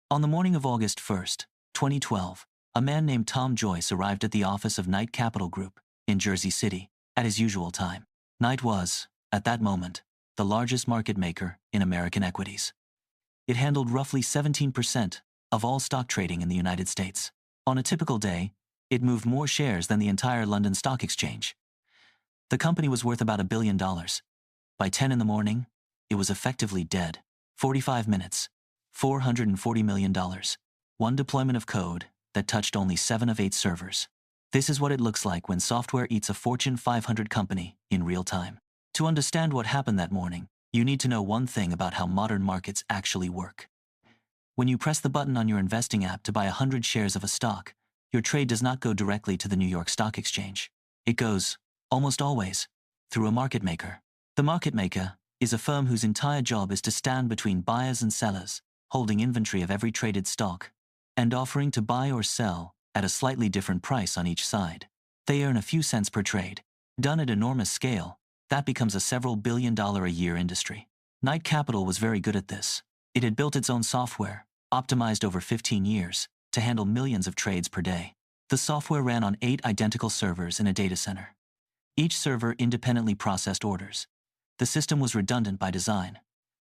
On the morning of August 1st, 2012, a man named Tom Joyce arrived at the office of Knight Capital Group in Jersey City at his usual time. Knight was, at that moment, the largest market maker in American equities. It handled roughly 17% of all stock trading in the United States. On a typical day, it moved more shares than the entire London Stock Exchange. The company was worth about $1 billion. By 10 in the morning, it was effectively dead. 45 minutes, $440 million. One deployment of code that touched only 7 of 8 servers. This is what it looks like when software eats a Fortune 500 company in real time. To understand what happened that morning, you need to know one thing about how modern markets actually work. When you press the button on your investing app to buy 100 shares of a stock, your trade does not go directly to the New York Stock Exchange. It goes, almost always, through a market maker. The market maker is a firm whose entire job is to stand between buyers and sellers, holding inventory of every traded stock, and offering to buy or sell at a slightly different price on each side. They earn a few cents per trade. Done at enormous scale, that becomes a several billion-dollar-a-year industry. Knight Capital was very good at this. It had built its own software, optimized over 15 years, to handle millions of trades per day. The software ran on 8 identical servers in a data center. Each server independently processed orders. The system was redundant by design.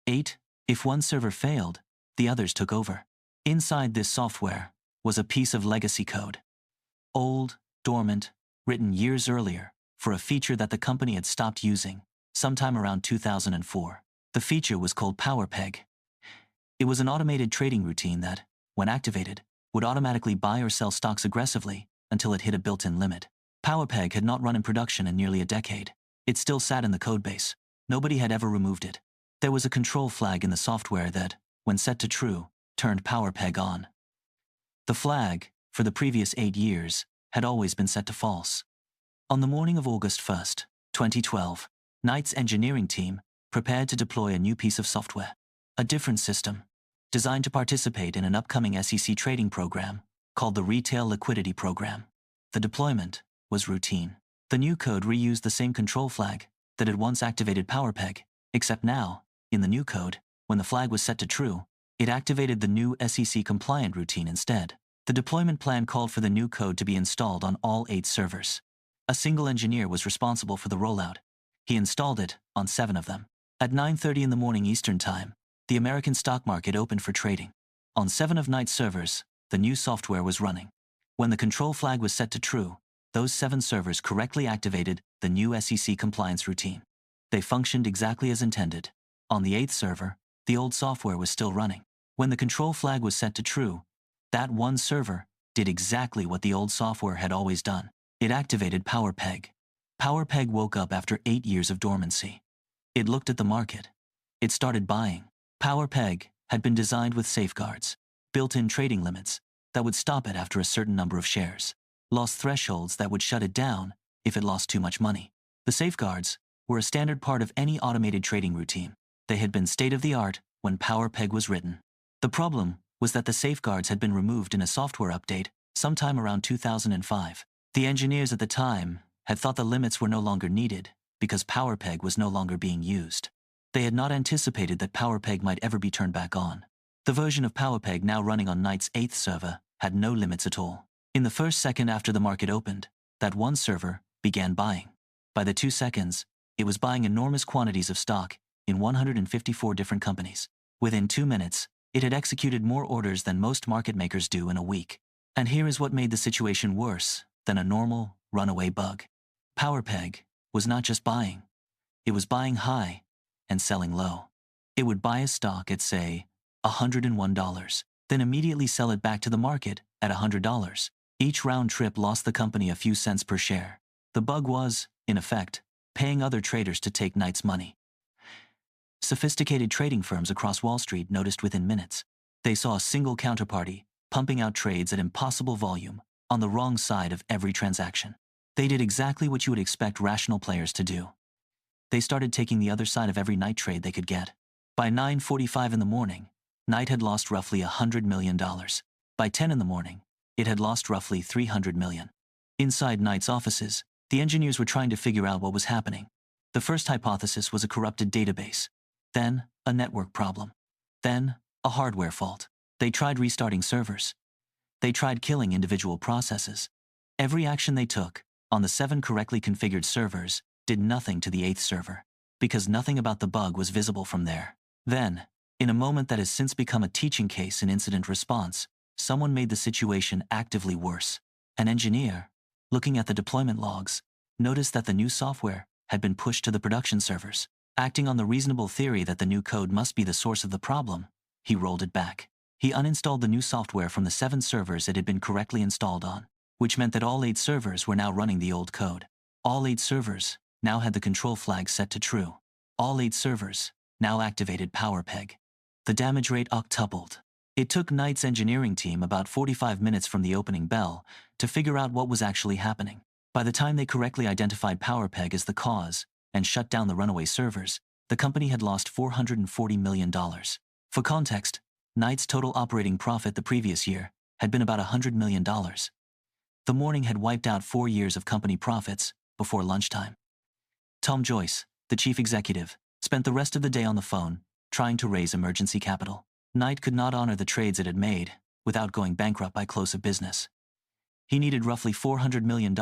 If one server failed, the others took over. Inside this software was a piece of legacy code. Old, dormant, written years earlier for a feature that the company had stopped using sometime around 2004. The feature was called PowerPeg. It was an automated trading routine that, when activated, would automatically buy or sell stocks aggressively until it hit a built-in limit. PowerPeg had not run in production in nearly a decade. It still sat in the codebase. Nobody had ever removed it. There was a control flag in the software that, when set to true, turned PowerPeg on. The flag, for the previous 8 years, had always been set to false. On the morning of August 1st, 2012, Knight's engineering team prepared to deploy a new piece of software. A different system, designed to participate in an upcoming SEC trading program called the Retail Liquidity Program. The deployment was routine. The new code reused the same control flag that had once activated PowerPeg, except now, in the new code, when the flag was set to true, it activated the new SEC-compliant routine instead. The deployment plan called for the new code to be installed on all 8 servers. A single engineer was responsible for the rollout. He installed it on 7 of them. At 9:30 in the morning Eastern Time, the American stock market opened for trading. On 7 of Knight's servers, the new software was running. When the control flag was set to true, those 7 servers correctly activated the new SEC compliance routine. They functioned exactly as intended. On the 8th server, the old software was still running. When the control flag was set to true, that one server did exactly what the old software had always done. It activated PowerPeg. PowerPeg woke up after 8 years of dormancy. It looked at the market. It started buying. PowerPeg had been designed with safeguards, built-in trading limits that would stop it after a certain number of shares, loss thresholds that would shut it down if it lost too much money. The safeguards were a standard part of any automated trading routine. They had been state-of-the-art when PowerPeg was written. The problem was that the safeguards had been removed in a software update sometime around 2005. The engineers at the time had thought the limits were no longer needed because PowerPeg was no longer being used. They had not anticipated that PowerPeg might ever be turned back on. The version of PowerPeg now running on Knight's 8th server had no limits at all. In the first second after the market opened, that one server began buying. By the 2 seconds, it was buying enormous quantities of stock in 154 different companies. Within 2 minutes, it had executed more orders than most market makers do in a week. And here is what made the situation worse than a normal, runaway bug. PowerPeg was not just buying. It was buying high and selling low. It would buy a stock at, say, $101, then immediately sell it back to the market at $100. Each round trip lost the company a few cents per share. The bug was, in effect, paying other traders to take Knight's money. Sophisticated trading firms across Wall Street noticed within minutes. They saw a single counterparty pumping out trades at impossible volume on the wrong side of every transaction. They did exactly what you would expect rational players to do. They started taking the other side of every Knight trade they could get. By 9:45 in the morning, Knight had lost roughly $100 million. By 10 in the morning, it had lost roughly $300 million. Inside Knight's offices, the engineers were trying to figure out what was happening. The first hypothesis was a corrupted database, then a network problem, then a hardware fault. They tried restarting servers. They tried killing individual processes. Every action they took, on the 7 correctly configured servers, did nothing to the 8th server, because nothing about the bug was visible from there. Then, in a moment that has since become a teaching case in incident response, someone made the situation actively worse. An engineer, looking at the deployment logs, noticed that the new software had been pushed to the production servers. Acting on the reasonable theory that the new code must be the source of the problem, he rolled it back. He uninstalled the new software from the 7 servers it had been correctly installed on, which meant that all 8 servers were now running the old code. All 8 servers now had the control flag set to true. All 8 servers now activated PowerPeg. The damage rate octupled. It took Knight's engineering team about 45 minutes from the opening bell to figure out what was actually happening. By the time they correctly identified PowerPeg as the cause and shut down the runaway servers, the company had lost $440 million. For context, Knight's total operating profit the previous year had been about $100 million. The morning had wiped out 4 years of company profits before lunchtime. Tom Joyce, the chief executive, spent the rest of the day on the phone, trying to raise emergency capital. Knight could not honor the trades it had made without going bankrupt by close of business. He needed roughly $400 million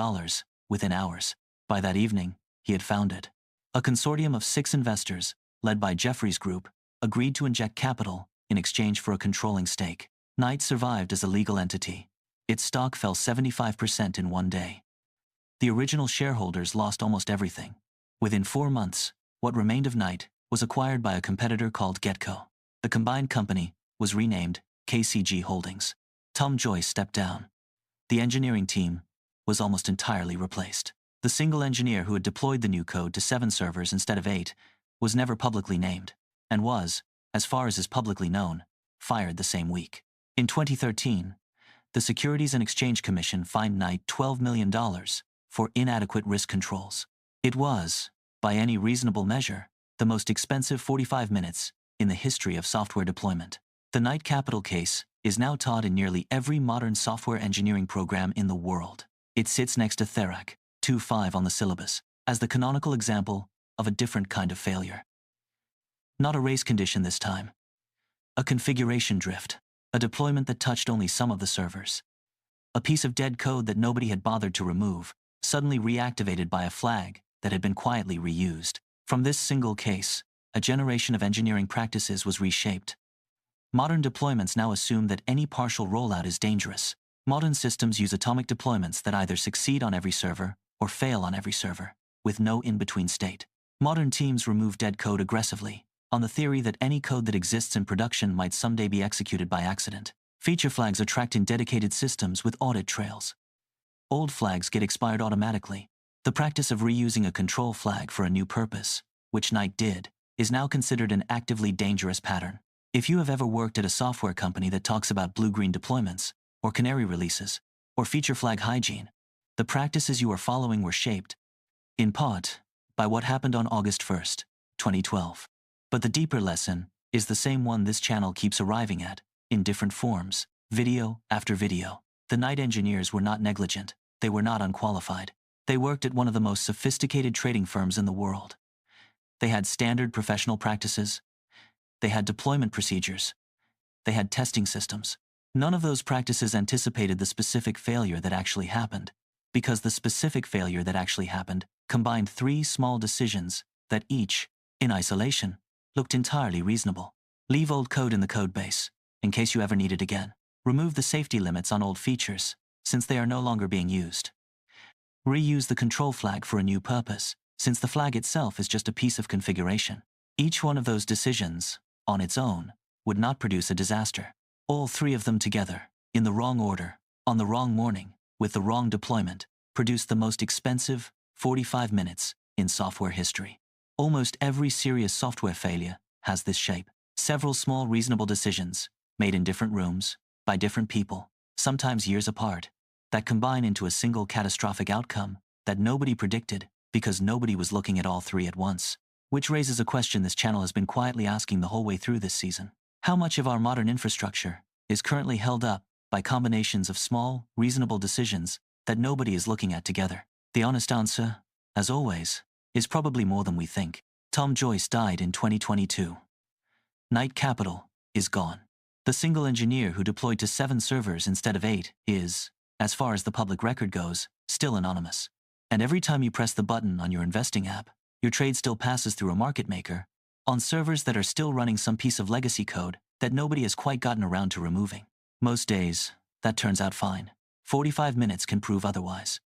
within hours. By that evening, he had found it. A consortium of 6 investors, led by Jefferies Group, agreed to inject capital in exchange for a controlling stake. Knight survived as a legal entity. Its stock fell 75% in one day. The original shareholders lost almost everything. Within 4 months, what remained of Knight was acquired by a competitor called Getco. The combined company was renamed KCG Holdings. Tom Joyce stepped down. The engineering team was almost entirely replaced. The single engineer who had deployed the new code to 7 servers instead of 8 was never publicly named, and was, as far as is publicly known, fired the same week. In 2013, the Securities and Exchange Commission fined Knight $12 million for inadequate risk controls. It was, by any reasonable measure, the most expensive 45 minutes in the history of software deployment. The Knight Capital case is now taught in nearly every modern software engineering program in the world. It sits next to Therac 2.5 on the syllabus as the canonical example of a different kind of failure. Not a race condition this time. A configuration drift. A deployment that touched only some of the servers. A piece of dead code that nobody had bothered to remove, suddenly reactivated by a flag that had been quietly reused. From this single case, a generation of engineering practices was reshaped. Modern deployments now assume that any partial rollout is dangerous. Modern systems use atomic deployments that either succeed on every server or fail on every server, with no in-between state. Modern teams remove dead code aggressively, on the theory that any code that exists in production might someday be executed by accident. Feature flags are tracked in dedicated systems with audit trails. Old flags get expired automatically. The practice of reusing a control flag for a new purpose, which Knight did, is now considered an actively dangerous pattern. If you have ever worked at a software company that talks about blue-green deployments, or canary releases, or feature flag hygiene, the practices you are following were shaped, in part, by what happened on August 1st, 2012. But the deeper lesson is the same one this channel keeps arriving at, in different forms, video after video. The Knight engineers were not negligent. They were not unqualified. They worked at one of the most sophisticated trading firms in the world. They had standard professional practices. They had deployment procedures. They had testing systems. None of those practices anticipated the specific failure that actually happened, because the specific failure that actually happened combined 3 small decisions that each, in isolation, looked entirely reasonable. Leave old code in the codebase, in case you ever need it again. Remove the safety limits on old features, since they are no longer being used. Reuse the control flag for a new purpose, since the flag itself is just a piece of configuration. Each one of those decisions, on its own, would not produce a disaster. All 3 of them together, in the wrong order, on the wrong morning, with the wrong deployment, produced the most expensive 45 minutes in software history. Almost every serious software failure has this shape. Several small reasonable decisions, made in different rooms, by different people, sometimes years apart, that combine into a single catastrophic outcome that nobody predicted because nobody was looking at all 3 at once. Which raises a question this channel has been quietly asking the whole way through this season. How much of our modern infrastructure is currently held up by combinations of small, reasonable decisions that nobody is looking at together? The honest answer, as always, is probably more than we think. Tom Joyce died in 2022. Knight Capital is gone. The single engineer who deployed to 7 servers instead of 8 is, as far as the public record goes, still anonymous. And every time you press the button on your investing app, your trade still passes through a market maker on servers that are still running some piece of legacy code that nobody has quite gotten around to removing. Most days, that turns out fine. 45 minutes can prove otherwise.